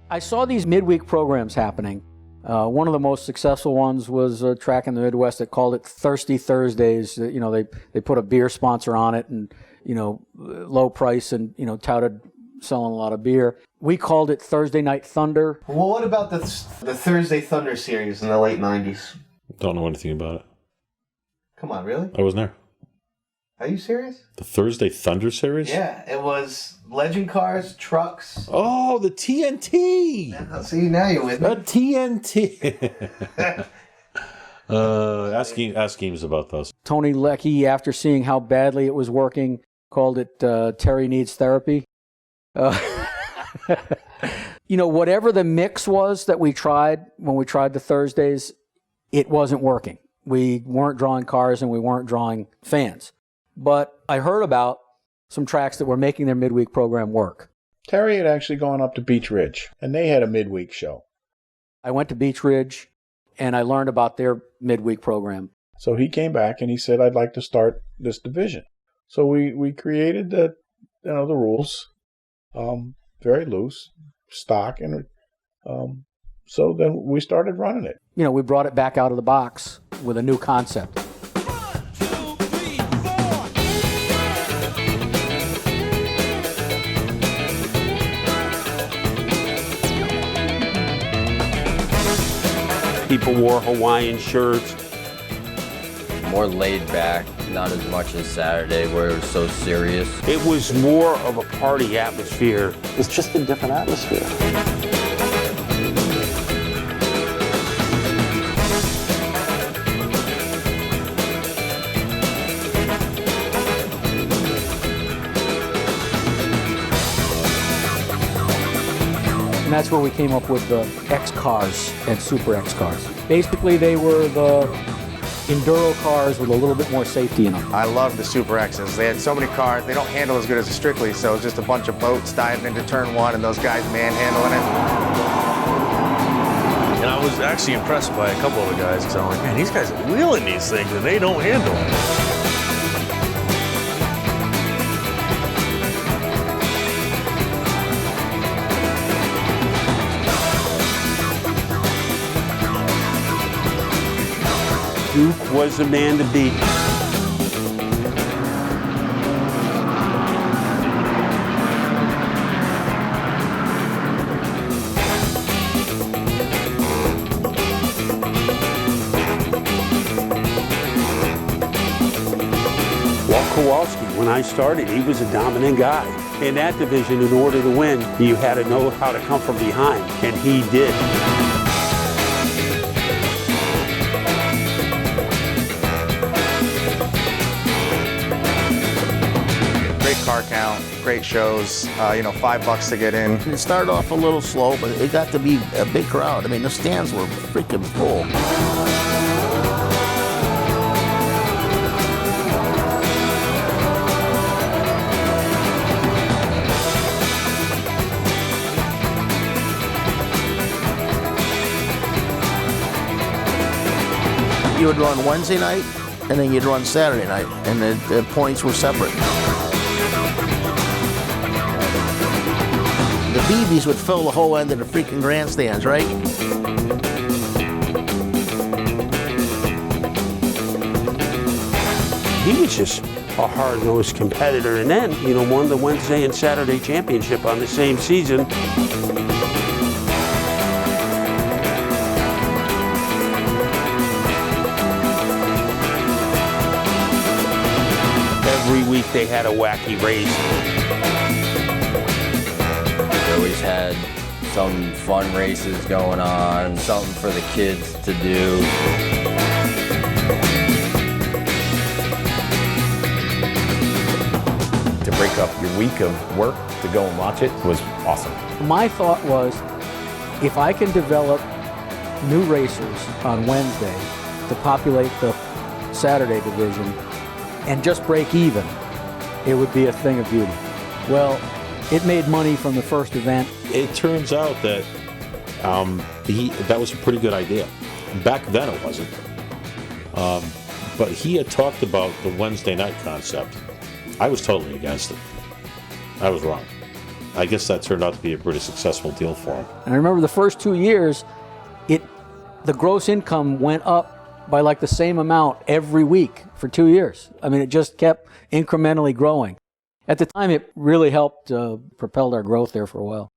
I saw these midweek programs happening. One of the most successful ones was a track in the Midwest that called it Thirsty Thursdays. You know, they put a beer sponsor on it and, you know, low price and, you know, touted selling a lot of beer. We called it Thursday Night Thunder. Well, what about the Thursday Thunder series in the late 90s? Don't know anything about it. Come on, really? I wasn't there. Are you serious? The Thursday Thunder series? Yeah, it was legend cars, trucks. Oh, the TNT! Yeah, see, now you're with me. The TNT! Ask Eames about those. Tony Leckey, after seeing how badly it was working, called it Terry Needs Therapy. You know, whatever the mix was that we tried when we tried the Thursdays, it wasn't working. We weren't drawing cars and we weren't drawing fans. But I heard about some tracks that were making their midweek program work. Terry had actually gone up to Beech Ridge, and they had a midweek show. I went to Beech Ridge, and I learned about their midweek program. So he came back and he said, "I'd like to start this division." So we created the rules, very loose, stock, and so then we started running it. You know, we brought it back out of the box with a new concept. People wore Hawaiian shirts. More laid back, not as much as Saturday where it was so serious. It was more of a party atmosphere. It's just a different atmosphere. And that's where we came up with the X cars and Super X cars. Basically, they were the enduro cars with a little bit more safety in them. I love the Super X's. They had so many cars. They don't handle as good as the Strictly, so it's just a bunch of boats diving into turn one and those guys manhandling it. And I was actually impressed by a couple of the guys because I'm like, man, these guys are wheeling these things and they don't handle them. Duke was the man to beat. Kowalski, when I started, he was a dominant guy. In that division, in order to win, you had to know how to come from behind, and he did. Car count, great shows, $5 to get in. It started off a little slow, but it got to be a big crowd. I mean, the stands were freaking full. You would run Wednesday night, and then you'd run Saturday night, and the points were separate. The BBs would fill the whole end of the freaking grandstands, right? He was just a hard-nosed competitor, and then, won the Wednesday and Saturday championship on the same season. Every week they had a wacky race. We always had some fun races going on, something for the kids to do. To break up your week of work to go and watch it was awesome. My thought was, if I can develop new racers on Wednesday to populate the Saturday division and just break even, it would be a thing of beauty. Well, it made money from the first event. It turns out that that was a pretty good idea. Back then it wasn't. But he had talked about the Wednesday night concept. I was totally against it. I was wrong. I guess that turned out to be a pretty successful deal for him. And I remember the first 2 years, the gross income went up by like the same amount every week for 2 years. I mean, it just kept incrementally growing. At the time, it really helped propel our growth there for a while.